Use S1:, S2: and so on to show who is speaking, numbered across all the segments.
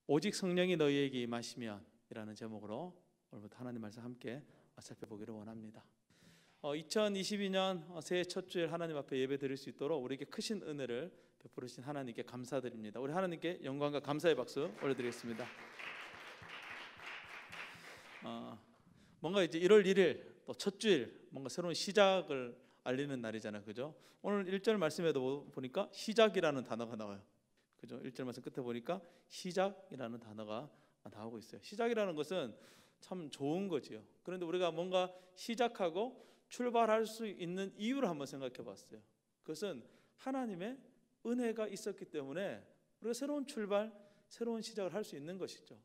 S1: 오직 성령이 너희에게 임하시면 이라는 제목으로 오늘부터 하나님 말씀 함께 살펴보기를 원합니다. 2022년 새해 첫 주일 하나님 앞에 예배 드릴 수 있도록 우리에게 크신 은혜를 베풀으신 하나님께 감사드립니다. 우리 하나님께 영광과 감사의 박수 올려드리겠습니다. 뭔가 이제 1월 1일 또 첫 주일 뭔가 새로운 시작을 알리는 날이잖아요, 그죠? 오늘 1절 말씀에도 보니까 시작이라는 단어가 나와요, 그죠? 1절 말씀 끝에 보니까 시작이라는 단어가 나오고 있어요. 시작이라는 것은 참 좋은 거지요. 그런데 우리가 뭔가 시작하고 출발할 수 있는 이유를 한번 생각해 봤어요. 그것은 하나님의 은혜가 있었기 때문에 우리가 새로운 출발, 새로운 시작을 할 수 있는 것이죠.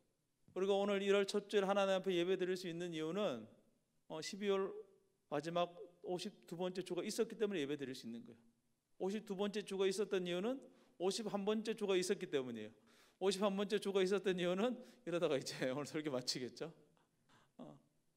S1: 우리가 오늘 1월 첫 주일 하나님 앞에 예배 드릴 수 있는 이유는 12월 마지막 52번째 주가 있었기 때문에 예배 드릴 수 있는 거예요. 52번째 주가 있었던 이유는 51번째 주가 있었기 때문이에요. 51번째 주가 있었던 이유는 이러다가 이제 오늘 설교 마치겠죠.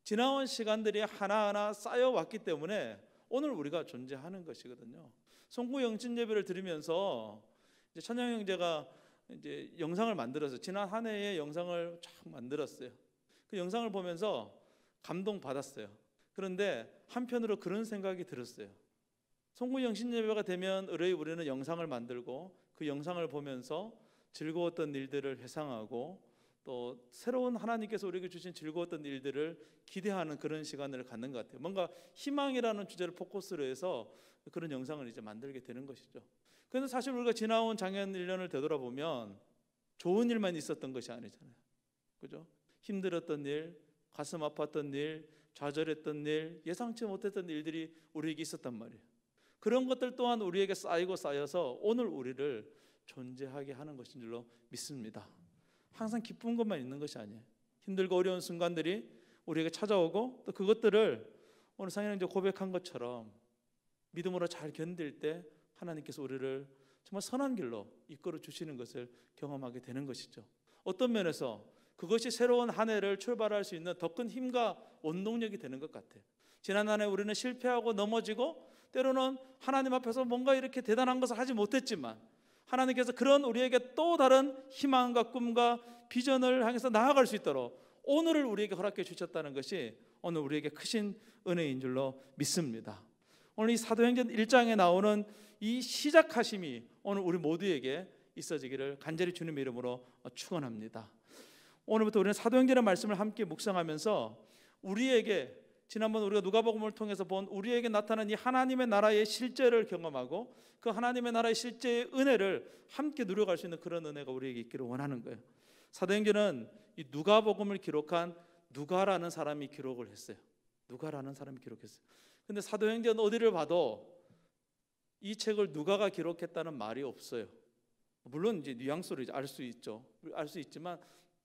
S1: 지나온 시간들이 하나하나 쌓여왔기 때문에 오늘 우리가 존재하는 것이거든요. 송구 영신 예배를 드리면서 이제 찬양 형제가 이제 영상을 만들어서 지난 한 해의 영상을 쫙 만들었어요. 그 영상을 보면서 감동 받았어요. 그런데 한편으로 그런 생각이 들었어요. 송구 영신 예배가 되면 의뢰의 우리는 영상을 만들고 그 영상을 보면서 즐거웠던 일들을 회상하고 또 새로운 하나님께서 우리에게 주신 즐거웠던 일들을 기대하는 그런 시간을 갖는 것 같아요. 뭔가 희망이라는 주제를 포커스로 해서 그런 영상을 이제 만들게 되는 것이죠. 그런데 사실 우리가 지나온 작년 1년을 되돌아보면 좋은 일만 있었던 것이 아니잖아요, 그죠? 힘들었던 일, 가슴 아팠던 일, 좌절했던 일, 예상치 못했던 일들이 우리에게 있었단 말이에요. 그런 것들 또한 우리에게 쌓이고 쌓여서 오늘 우리를 존재하게 하는 것인 줄로 믿습니다. 항상 기쁜 것만 있는 것이 아니에요. 힘들고 어려운 순간들이 우리에게 찾아오고 또 그것들을 오늘 상현 형제 고백한 것처럼 믿음으로 잘 견딜 때 하나님께서 우리를 정말 선한 길로 이끌어 주시는 것을 경험하게 되는 것이죠. 어떤 면에서 그것이 새로운 한 해를 출발할 수 있는 더 큰 힘과 원동력이 되는 것 같아요. 지난 한 해 우리는 실패하고 넘어지고 때로는 하나님 앞에서 뭔가 이렇게 대단한 것을 하지 못했지만 하나님께서 그런 우리에게 또 다른 희망과 꿈과 비전을 향해서 나아갈 수 있도록 오늘을 우리에게 허락해 주셨다는 것이 오늘 우리에게 크신 은혜인 줄로 믿습니다. 오늘 이 사도행전 1장에 나오는 이 시작하심이 오늘 우리 모두에게 있어지기를 간절히 주님의 이름으로 축원합니다. 오늘부터 우리는 사도행전의 말씀을 함께 묵상하면서 우리에게 지난번 우리가 누가복음을 통해서 본 우리에게 나타난 이 하나님의 나라의 실제를 경험하고 그 하나님의 나라의 실제의 은혜를 함께 누려갈 수 있는 그런 은혜가 우리에게 있기를 원하는 거예요. 사도행전은 이 누가복음을 기록한 누가라는 사람이 기록을 했어요. 누가라는 사람이 기록했어요. 근데 사도행전 어디를 봐도 이 책을 누가가 기록했다는 말이 없어요. 물론 이제 뉘앙스로 알 수 있죠. 알 수 있지만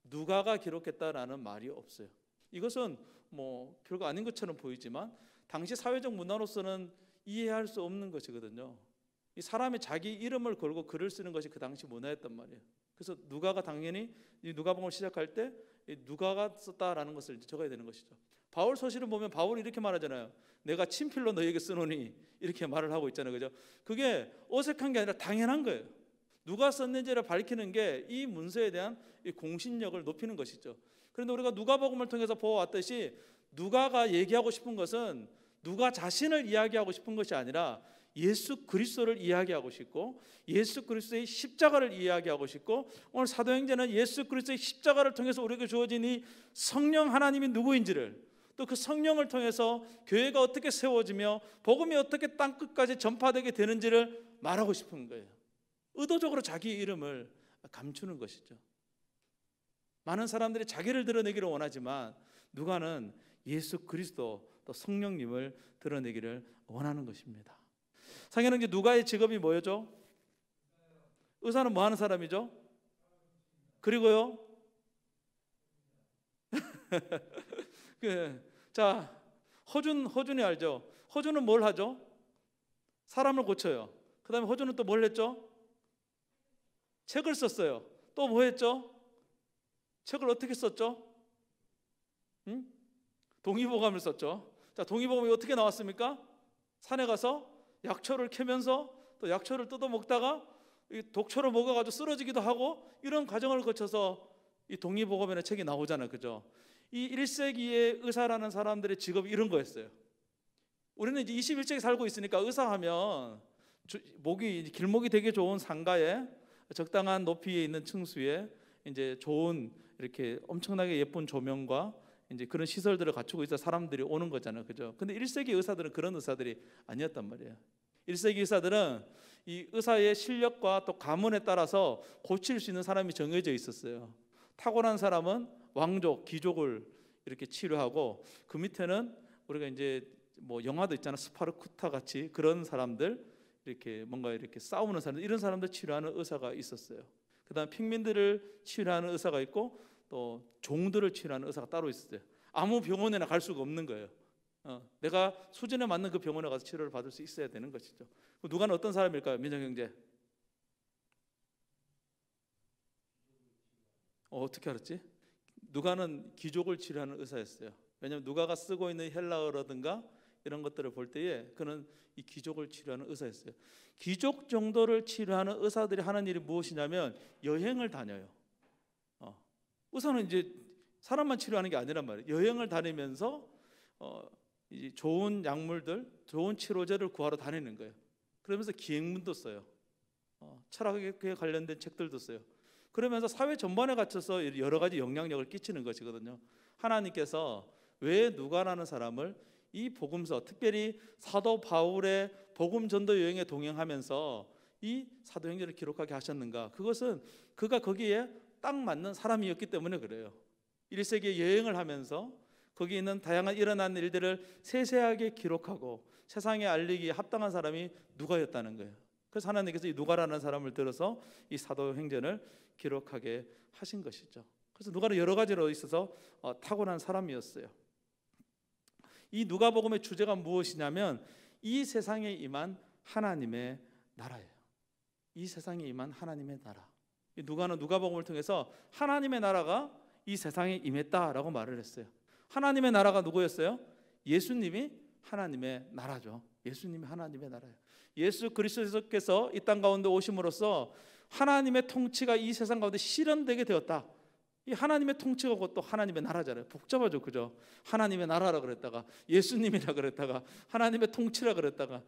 S1: 누가가 기록했다라는 말이 없어요. 이것은 뭐 별거 아닌 것처럼 보이지만 당시 사회적 문화로서는 이해할 수 없는 것이거든요. 이 사람이 자기 이름을 걸고 글을 쓰는 것이 그 당시 문화였단 말이에요. 그래서 누가가 당연히 이 누가복음을 시작할 때 누가가 썼다라는 것을 적어야 되는 것이죠. 바울 서신을 보면 바울이 이렇게 말하잖아요. 내가 친필로 너에게 쓰노니 이렇게 말을 하고 있잖아요, 그죠? 그게 어색한 게 아니라 당연한 거예요. 누가 썼는지를 밝히는 게 이 문서에 대한 이 공신력을 높이는 것이죠. 그런데 우리가 누가복음을 통해서 보아왔듯이 누가가 얘기하고 싶은 것은 누가 자신을 이야기하고 싶은 것이 아니라 예수 그리스도를 이야기하고 싶고 예수 그리스도의 십자가를 이야기하고 싶고 오늘 사도행전은 예수 그리스도의 십자가를 통해서 우리에게 주어진 이 성령 하나님이 누구인지를 또 그 성령을 통해서 교회가 어떻게 세워지며 복음이 어떻게 땅끝까지 전파되게 되는지를 말하고 싶은 거예요. 의도적으로 자기 이름을 감추는 것이죠. 많은 사람들이 자기를 드러내기를 원하지만 누가는 예수 그리스도 또 성령님을 드러내기를 원하는 것입니다. 상현은 이제 누가의 직업이 뭐였죠? 의사는 뭐 하는 사람이죠? 그리고요 자, 허준이 알죠? 허준은 뭘 하죠? 사람을 고쳐요. 그 다음에 허준은 또 뭘 했죠? 책을 썼어요. 또 뭐 했죠? 책을 어떻게 썼죠? 동의보감을 썼죠. 자, 동의보감이 어떻게 나왔습니까? 산에 가서 약초를 캐면서 또 약초를 뜯어 먹다가 독초로 먹어가지고 쓰러지기도 하고 이런 과정을 거쳐서 이 동의보감이라는 책이 나오잖아요, 그죠? 이 1세기의 의사라는 사람들의 직업이 이런 거였어요. 우리는 이제 21세기 살고 있으니까 의사하면 길목이 되게 좋은 상가에 적당한 높이에 있는 층수에 이제 좋은 이렇게 엄청나게 예쁜 조명과 이제 그런 시설들을 갖추고 있어 사람들이 오는 거잖아요, 그죠? 근데 1세기 의사들은 그런 의사들이 아니었단 말이에요. 1세기 의사들은 이 의사의 실력과 또 가문에 따라서 고칠 수 있는 사람이 정해져 있었어요. 탁월한 사람은 왕족, 귀족을 이렇게 치료하고, 그 밑에는 우리가 이제 뭐 영화도 있잖아, 스파르쿠타 같이 그런 사람들, 이렇게 뭔가 이렇게 싸우는 사람들, 이런 사람들 치료하는 의사가 있었어요. 그다음 핑민들을 치료하는 의사가 있고, 또 종들을 치료하는 의사가 따로 있었어요. 아무 병원에나 갈 수가 없는 거예요. 내가 수준에 맞는 그 병원에 가서 치료를 받을 수 있어야 되는 것이죠. 누가는 어떤 사람일까요, 민정 형제? 어떻게 알았지? 누가는 귀족을 치료하는 의사였어요. 왜냐하면 누가가 쓰고 있는 헬라어라든가 이런 것들을 볼 때에 그는 이 귀족을 치료하는 의사였어요. 귀족 정도를 치료하는 의사들이 하는 일이 무엇이냐면 여행을 다녀요. 의사는 이제 사람만 치료하는 게 아니란 말이에요. 여행을 다니면서 이제 좋은 약물들, 좋은 치료제를 구하러 다니는 거예요. 그러면서 기행문도 써요. 철학에 관련된 책들도 써요. 그러면서 사회 전반에 갇혀서 여러 가지 영향력을 끼치는 것이거든요. 하나님께서 왜 누가라는 사람을 이 복음서, 특별히 사도 바울의 복음 전도 여행에 동행하면서 이 사도행전을 기록하게 하셨는가? 그것은 그가 거기에 딱 맞는 사람이었기 때문에 그래요. 1세기에 여행을 하면서 거기 있는 다양한 일어난 일들을 세세하게 기록하고 세상에 알리기에 합당한 사람이 누가였다는 거예요. 그래서 하나님께서 이 누가라는 사람을 들어서 이 사도행전을 기록하게 하신 것이죠. 그래서 누가는 여러 가지로 있어서 탁월한 사람이었어요. 이 누가복음의 주제가 무엇이냐면 이 세상에 임한 하나님의 나라예요. 이 세상에 임한 하나님의 나라. 누가는 누가복음을 통해서 하나님의 나라가 이 세상에 임했다라고 말을 했어요. 하나님의 나라가 누구였어요? 예수님이 하나님의 나라죠. 예수님이 하나님의 나라예요. 예수 그리스도께서 이 땅 가운데 오심으로써 하나님의 통치가 이 세상 가운데 실현되게 되었다. 이 하나님의 통치가 곧 또 하나님의 나라잖아요. 복잡하죠, 그죠? 하나님의 나라라 그랬다가 예수님이라 그랬다가 하나님의 통치라 그랬다가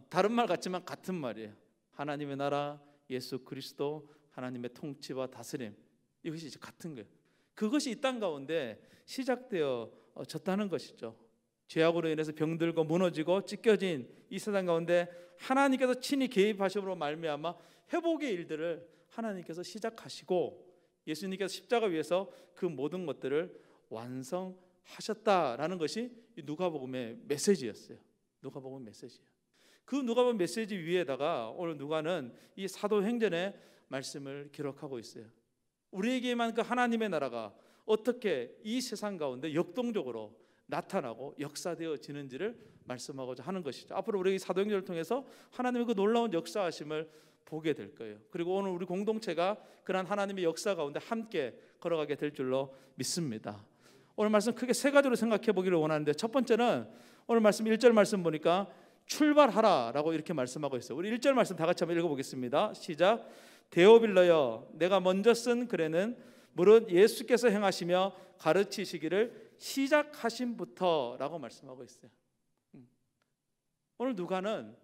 S1: 다른 말 같지만 같은 말이에요. 하나님의 나라, 예수 그리스도, 하나님의 통치와 다스림, 이것이 이제 같은 거예요. 그것이 이 땅 가운데 시작되어졌다는 것이죠. 죄악으로 인해서 병들고 무너지고 찢겨진 이 세상 가운데 하나님께서 친히 개입하심으로 말미암아 회복의 일들을 하나님께서 시작하시고 예수님께서 십자가 위에서 그 모든 것들을 완성하셨다라는 것이 누가복음의 메시지였어요. 누가복음 메시지예요. 그 누가복음 메시지 위에다가 오늘 누가는 이 사도행전의 말씀을 기록하고 있어요. 우리에게만 그 하나님의 나라가 어떻게 이 세상 가운데 역동적으로 나타나고 역사되어지는지를 말씀하고자 하는 것이죠. 앞으로 우리 사도행전을 통해서 하나님의 그 놀라운 역사하심을 보게 될 거예요. 그리고 오늘 우리 공동체가 그러한 하나님의 역사 가운데 함께 걸어가게 될 줄로 믿습니다. 오늘 말씀 크게 세 가지로 생각해 보기를 원하는데, 첫 번째는 오늘 말씀 1절 말씀 보니까 출발하라라고 이렇게 말씀하고 있어요. 우리 1절 말씀 다 같이 한번 읽어보겠습니다. 시작. 데오빌러여, 내가 먼저 쓴 글에는 무릇 예수께서 행하시며 가르치시기를 시작하심부터라고 말씀하고 있어요. 오늘 누가는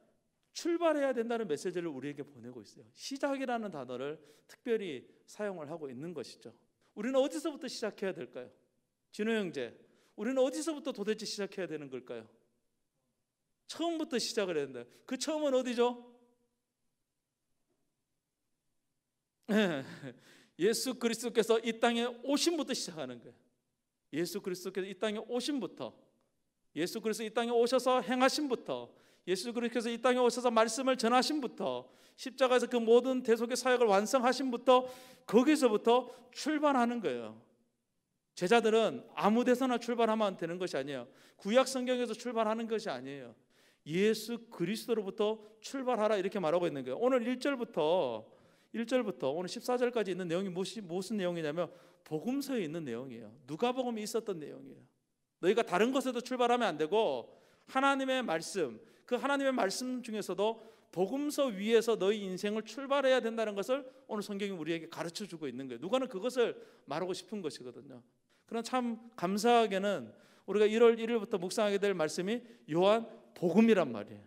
S1: 출발해야 된다는 메시지를 우리에게 보내고 있어요. 시작이라는 단어를 특별히 사용을 하고 있는 것이죠. 우리는 어디서부터 시작해야 될까요? 진호 형제, 우리는 어디서부터 도대체 시작해야 되는 걸까요? 처음부터 시작을 해야 된다. 그 처음은 어디죠? 예수 그리스도께서 이 땅에 오심부터 시작하는 거예요. 예수 그리스도께서 이 땅에 오심부터, 예수 그리스도 이 땅에 오셔서 행하심부터, 예수 그리스도께서 이 땅에 오셔서 말씀을 전하심부터, 십자가에서 그 모든 대속의 사역을 완성하심부터, 거기서부터 출발하는 거예요. 제자들은 아무 데서나 출발하면 되는 것이 아니에요. 구약 성경에서 출발하는 것이 아니에요. 예수 그리스도로부터 출발하라 이렇게 말하고 있는 거예요. 오늘 1절부터 오늘 14절까지 있는 내용이 무슨 내용이냐면 복음서에 있는 내용이에요. 누가복음에 있었던 내용이에요. 너희가 다른 것에도 출발하면 안 되고 하나님의 말씀, 그 하나님의 말씀 중에서도 복음서 위에서 너희 인생을 출발해야 된다는 것을 오늘 성경이 우리에게 가르쳐주고 있는 거예요. 누가는 그것을 말하고 싶은 것이거든요. 그러나 참 감사하게는 우리가 1월 1일부터 묵상하게 될 말씀이 요한 복음이란 말이에요.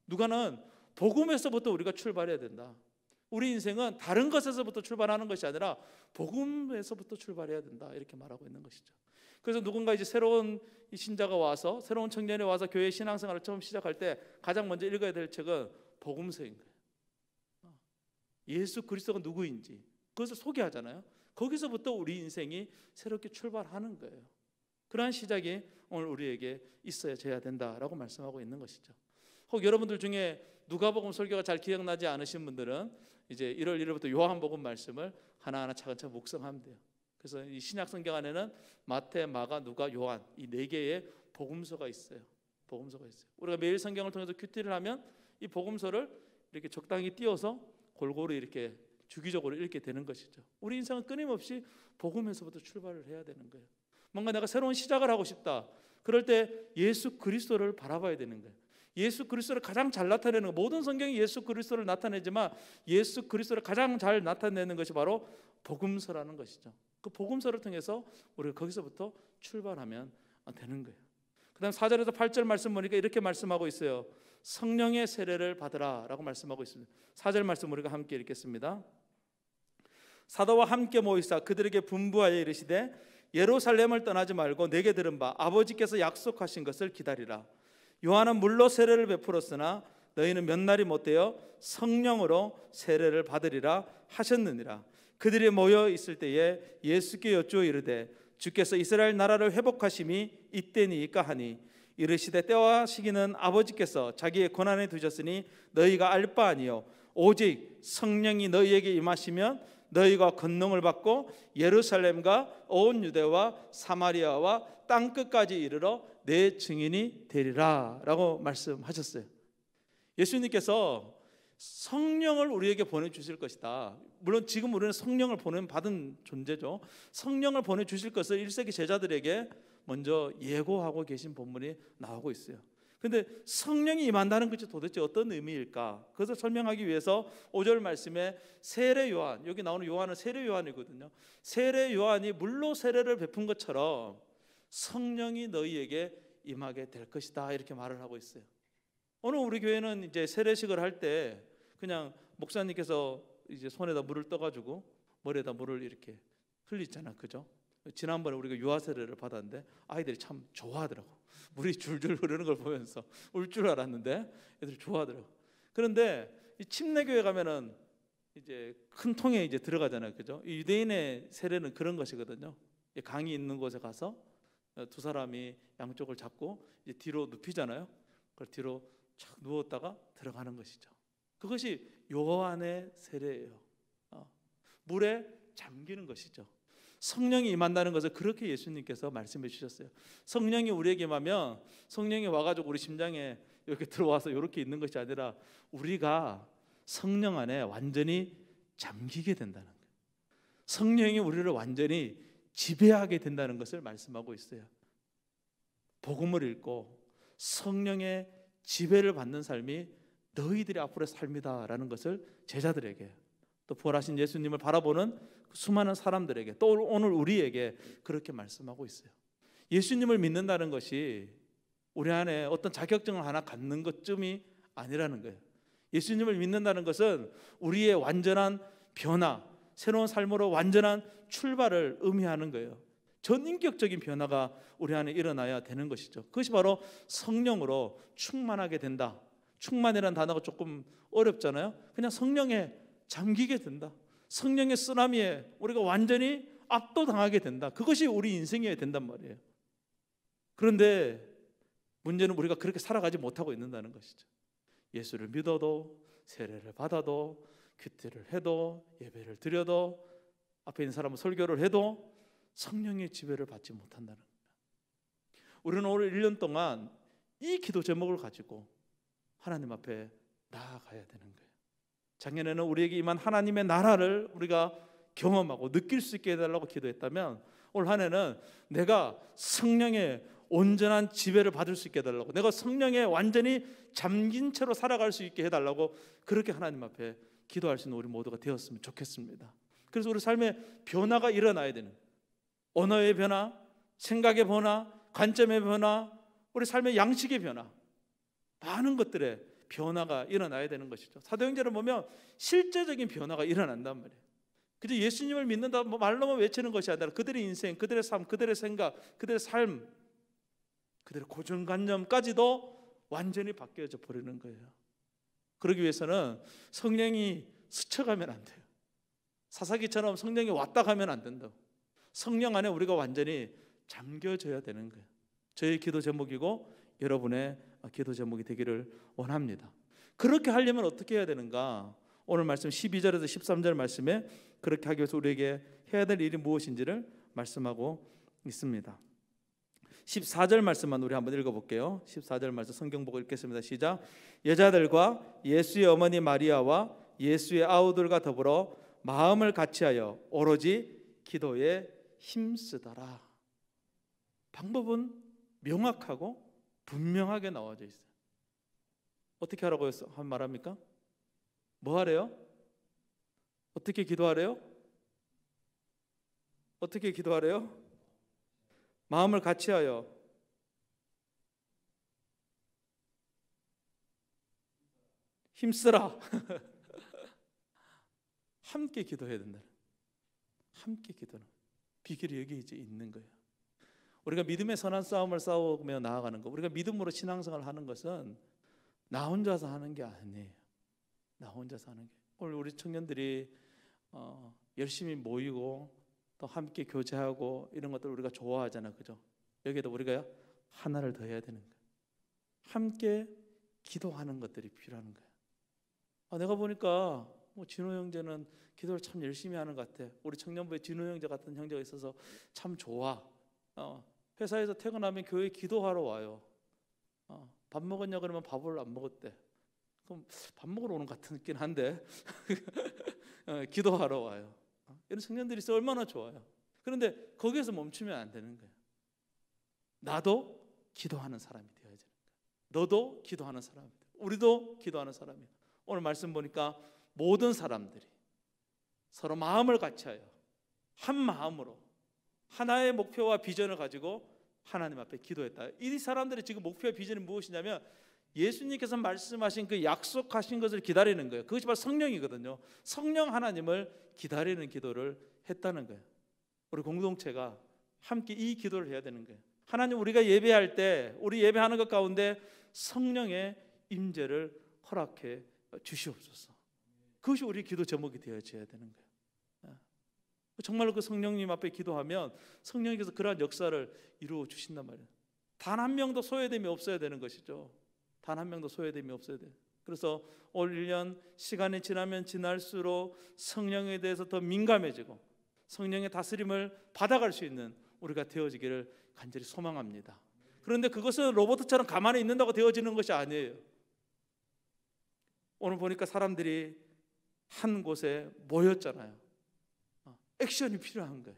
S1: 누가는 복음에서부터 우리가 출발해야 된다. 우리 인생은 다른 것에서부터 출발하는 것이 아니라 복음에서부터 출발해야 된다, 이렇게 말하고 있는 것이죠. 그래서 누군가 이제 새로운 신자가 와서, 새로운 청년이 와서 교회 신앙생활을 처음 시작할 때 가장 먼저 읽어야 될 책은 복음서인 거예요. 예수 그리스도가 누구인지 그것을 소개하잖아요. 거기서부터 우리 인생이 새롭게 출발하는 거예요. 그러한 시작이 오늘 우리에게 있어야 된다라고 말씀하고 있는 것이죠. 혹 여러분들 중에 누가복음 설교가 잘 기억나지 않으신 분들은 이제 1월 1일부터 요한복음 말씀을 하나하나 차근차근 묵상하면 돼요. 그래서 이 신약 성경 안에는 마태, 마가, 누가, 요한 이 네 개의 복음서가 있어요. 복음서가 있어요. 우리가 매일 성경을 통해서 큐티를 하면 이 복음서를 이렇게 적당히 띄워서 골고루 이렇게 주기적으로 읽게 되는 것이죠. 우리 인생은 끊임없이 복음에서부터 출발을 해야 되는 거예요. 뭔가 내가 새로운 시작을 하고 싶다. 그럴 때 예수 그리스도를 바라봐야 되는 거예요. 예수 그리스도를 가장 잘 나타내는 거, 모든 성경이 예수 그리스도를 나타내지만 예수 그리스도를 가장 잘 나타내는 것이 바로 복음서라는 것이죠. 그 복음서를 통해서 우리가 거기서부터 출발하면 되는 거예요. 그 다음 4절에서 8절 말씀 보니까 이렇게 말씀하고 있어요. 성령의 세례를 받으라 라고 말씀하고 있습니다. 4절 말씀 우리가 함께 읽겠습니다. 사도와 함께 모이사 그들에게 분부하여 이르시되 예루살렘을 떠나지 말고 내게 들은 바 아버지께서 약속하신 것을 기다리라. 요한은 물로 세례를 베풀었으나 너희는 몇 날이 못되어 성령으로 세례를 받으리라 하셨느니라. 그들이 모여 있을 때에 예수께 여쭈어 이르되 주께서 이스라엘 나라를 회복하심이 이때니까 하니 이르시되 때와 시기는 아버지께서 자기의 권한에 두셨으니 너희가 알 바 아니요 오직 성령이 너희에게 임하시면 너희가 권능을 받고 예루살렘과 온 유대와 사마리아와 땅 끝까지 이르러 내 증인이 되리라 라고 말씀하셨어요. 예수님께서 성령을 우리에게 보내주실 것이다. 물론 지금 우리는 성령을 받은 존재죠. 성령을 보내주실 것을 1세기 제자들에게 먼저 예고하고 계신 본문이 나오고 있어요. 그런데 성령이 임한다는 것이 도대체 어떤 의미일까? 그것을 설명하기 위해서 5절 말씀에 세례 요한, 여기 나오는 요한은 세례 요한이거든요. 세례 요한이 물로 세례를 베푼 것처럼 성령이 너희에게 임하게 될 것이다, 이렇게 말을 하고 있어요. 오늘 우리 교회는 이제 세례식을 할 때 그냥 목사님께서 이제 손에다 물을 떠가지고 머리에다 물을 이렇게 흘리잖아, 그죠? 지난번에 우리가 유아 세례를 받았는데 아이들이 참 좋아하더라고. 물이 줄줄 흐르는 걸 보면서 울 줄 알았는데 애들이 좋아하더라고. 그런데 이 침례교회 가면은 이제 큰 통에 이제 들어가잖아요, 그죠? 이 유대인의 세례는 그런 것이거든요. 강이 있는 곳에 가서 두 사람이 양쪽을 잡고 이제 뒤로 눕히잖아요. 그걸 뒤로 착 누웠다가 들어가는 것이죠. 그것이 요한의 세례예요. 물에 잠기는 것이죠. 성령이 임한다는 것을 그렇게 예수님께서 말씀해 주셨어요. 성령이 우리에게 임하면 성령이 와가지고 우리 심장에 이렇게 들어와서 이렇게 있는 것이 아니라 우리가 성령 안에 완전히 잠기게 된다는 거예요. 성령이 우리를 완전히 지배하게 된다는 것을 말씀하고 있어요. 복음을 읽고 성령의 지배를 받는 삶이 너희들이 앞으로의 삶이다라는 것을 제자들에게, 또 부활하신 예수님을 바라보는 수많은 사람들에게, 또 오늘 우리에게 그렇게 말씀하고 있어요. 예수님을 믿는다는 것이 우리 안에 어떤 자격증을 하나 갖는 것쯤이 아니라는 거예요. 예수님을 믿는다는 것은 우리의 완전한 변화, 새로운 삶으로 완전한 출발을 의미하는 거예요. 전인격적인 변화가 우리 안에 일어나야 되는 것이죠. 그것이 바로 성령으로 충만하게 된다. 충만이라는 단어가 조금 어렵잖아요. 그냥 성령에 잠기게 된다. 성령의 쓰나미에 우리가 완전히 압도당하게 된다. 그것이 우리 인생이어야 된단 말이에요. 그런데 문제는 우리가 그렇게 살아가지 못하고 있는다는 것이죠. 예수를 믿어도, 세례를 받아도, 큐티를 해도, 예배를 드려도, 앞에 있는 사람은 설교를 해도 성령의 지배를 받지 못한다는 거예요. 우리는 오늘 1년 동안 이 기도 제목을 가지고 하나님 앞에 나아가야 되는 거예요. 작년에는 우리에게 임한 하나님의 나라를 우리가 경험하고 느낄 수 있게 해달라고 기도했다면 올 한 해는 내가 성령의 온전한 지배를 받을 수 있게 해달라고, 내가 성령에 완전히 잠긴 채로 살아갈 수 있게 해달라고, 그렇게 하나님 앞에 기도할 수 있는 우리 모두가 되었으면 좋겠습니다. 그래서 우리 삶에 변화가 일어나야 되는, 언어의 변화, 생각의 변화, 관점의 변화, 우리 삶의 양식의 변화, 많은 것들의 변화가 일어나야 되는 것이죠. 사도행전을 보면 실제적인 변화가 일어난단 말이에요. 그저 예수님을 믿는다 말로만 외치는 것이 아니라 그들의 인생, 그들의 삶, 그들의 생각, 그들의 삶, 그들의 고정관념까지도 완전히 바뀌어져 버리는 거예요. 그러기 위해서는 성령이 스쳐가면 안 돼요. 사사기처럼 성령이 왔다 가면 안 된다고. 성령 안에 우리가 완전히 잠겨져야 되는 거예요. 저의 기도 제목이고 여러분의 기도 제목이 되기를 원합니다. 그렇게 하려면 어떻게 해야 되는가? 오늘 말씀 12절에서 13절 말씀에 그렇게 하기 위해서 우리에게 해야 될 일이 무엇인지를 말씀하고 있습니다. 14절 말씀만 우리 한번 읽어볼게요. 14절 말씀 성경 보고 읽겠습니다. 시작. 여자들과 예수의 어머니 마리아와 예수의 아우들과 더불어 마음을 같이하여 오로지 기도에 힘쓰더라. 방법은 명확하고 분명하게 나와져 있어요. 어떻게 하라고 한 말합니까? 뭐 하래요? 어떻게 기도하래요? 어떻게 기도하래요? 마음을 같이하여 힘쓰라. 함께 기도해야 된다. 함께 기도는 비결이 여기 이제 있는 거예요. 우리가 믿음의 선한 싸움을 싸우며 나아가는 것, 우리가 믿음으로 신앙생활을 하는 것은 나 혼자서 하는 게 아니에요. 나 혼자서 하는 게. 오늘 우리 청년들이 열심히 모이고 또 함께 교제하고 이런 것들 우리가 좋아하잖아, 그죠? 여기에도 우리가 하나를 더 해야 되는 거예요. 함께 기도하는 것들이 필요한 거예요. 내가 보니까 진호 형제는 기도를 참 열심히 하는 것 같아. 우리 청년부에 진호 형제 같은 형제가 있어서 참 좋아. 회사에서 퇴근하면 교회 기도하러 와요. 밥 먹었냐 그러면 밥을 안 먹었대. 그럼 밥 먹으러 오는 것 같긴 한데 기도하러 와요. 이런 청년들이 있어 얼마나 좋아요. 그런데 거기에서 멈추면 안 되는 거예요. 나도 기도하는 사람이 되어야 되는 거예요. 너도 기도하는 사람이 돼. 우리도 기도하는 사람이에요. 오늘 말씀 보니까 모든 사람들이 서로 마음을 같이하여 한 마음으로 하나의 목표와 비전을 가지고 하나님 앞에 기도했다. 이 사람들의 지금 목표와 비전이 무엇이냐면 예수님께서 말씀하신 그 약속하신 것을 기다리는 거예요. 그것이 바로 성령이거든요. 성령 하나님을 기다리는 기도를 했다는 거예요. 우리 공동체가 함께 이 기도를 해야 되는 거예요. 하나님, 우리가 예배할 때 우리 예배하는 것 가운데 성령의 임재를 허락해 주시옵소서. 그것이 우리 기도 제목이 되어져야 되는 거예요. 정말로 그 성령님 앞에 기도하면 성령님께서 그러한 역사를 이루어 주신단 말이에요. 단 한 명도 소외됨이 없어야 되는 것이죠. 단 한 명도 소외됨이 없어야 돼요. 그래서 올 1년 시간이 지나면 지날수록 성령에 대해서 더 민감해지고 성령의 다스림을 받아갈 수 있는 우리가 되어지기를 간절히 소망합니다. 그런데 그것은 로봇처럼 가만히 있는다고 되어지는 것이 아니에요. 오늘 보니까 사람들이 한 곳에 모였잖아요. 액션이 필요한 거예요.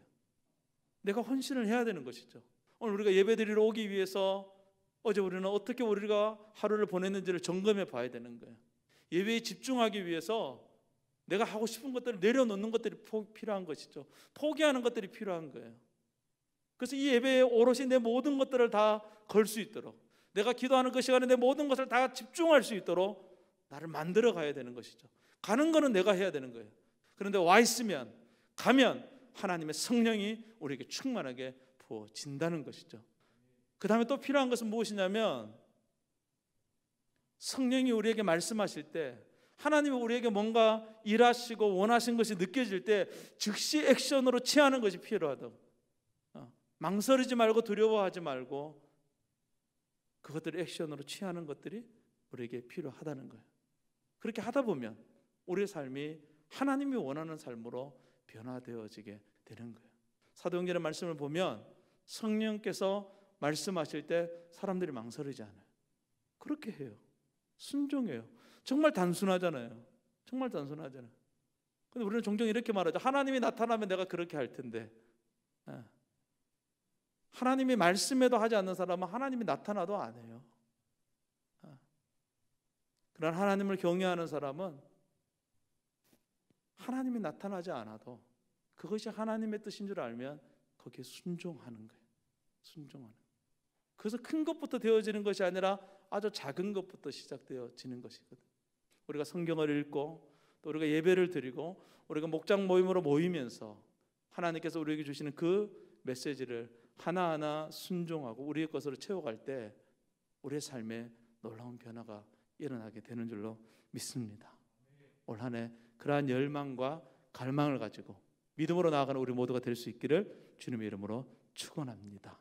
S1: 내가 헌신을 해야 되는 것이죠. 오늘 우리가 예배드리러 오기 위해서 어제 우리는 어떻게 우리가 하루를 보냈는지를 점검해 봐야 되는 거예요. 예배에 집중하기 위해서 내가 하고 싶은 것들을 내려놓는 것들이 필요한 것이죠. 포기하는 것들이 필요한 거예요. 그래서 이 예배에 오롯이 내 모든 것들을 다 걸 수 있도록, 내가 기도하는 그 시간에 내 모든 것을 다 집중할 수 있도록 나를 만들어 가야 되는 것이죠. 가는 거는 내가 해야 되는 거예요. 그런데 와 있으면, 가면 하나님의 성령이 우리에게 충만하게 부어진다는 것이죠. 그 다음에 또 필요한 것은 무엇이냐면 성령이 우리에게 말씀하실 때, 하나님이 우리에게 뭔가 일하시고 원하신 것이 느껴질 때 즉시 액션으로 취하는 것이 필요하다고. 망설이지 말고 두려워하지 말고 그것들을 액션으로 취하는 것들이 우리에게 필요하다는 거예요. 그렇게 하다 보면 우리의 삶이 하나님이 원하는 삶으로 변화되어지게 되는 거예요. 사도행전의 말씀을 보면 성령께서 말씀하실 때 사람들이 망설이지 않아요. 그렇게 해요. 순종해요. 정말 단순하잖아요. 정말 단순하잖아요. 근데 우리는 종종 이렇게 말하죠. 하나님이 나타나면 내가 그렇게 할 텐데. 하나님이 말씀에도 하지 않는 사람은 하나님이 나타나도 안 해요. 그러나 하나님을 경외하는 사람은 하나님이 나타나지 않아도 그것이 하나님의 뜻인 줄 알면 거기에 순종하는 거예요. 순종하는 거예요. 그래서 큰 것부터 되어지는 것이 아니라 아주 작은 것부터 시작되어지는 것이거든요. 우리가 성경을 읽고 또 우리가 예배를 드리고 우리가 목장 모임으로 모이면서 하나님께서 우리에게 주시는 그 메시지를 하나하나 순종하고 우리의 것으로 채워갈 때 우리의 삶에 놀라운 변화가 일어나게 되는 줄로 믿습니다. 올 한 해 그러한 열망과 갈망을 가지고 믿음으로 나아가는 우리 모두가 될 수 있기를 주님의 이름으로 축원합니다.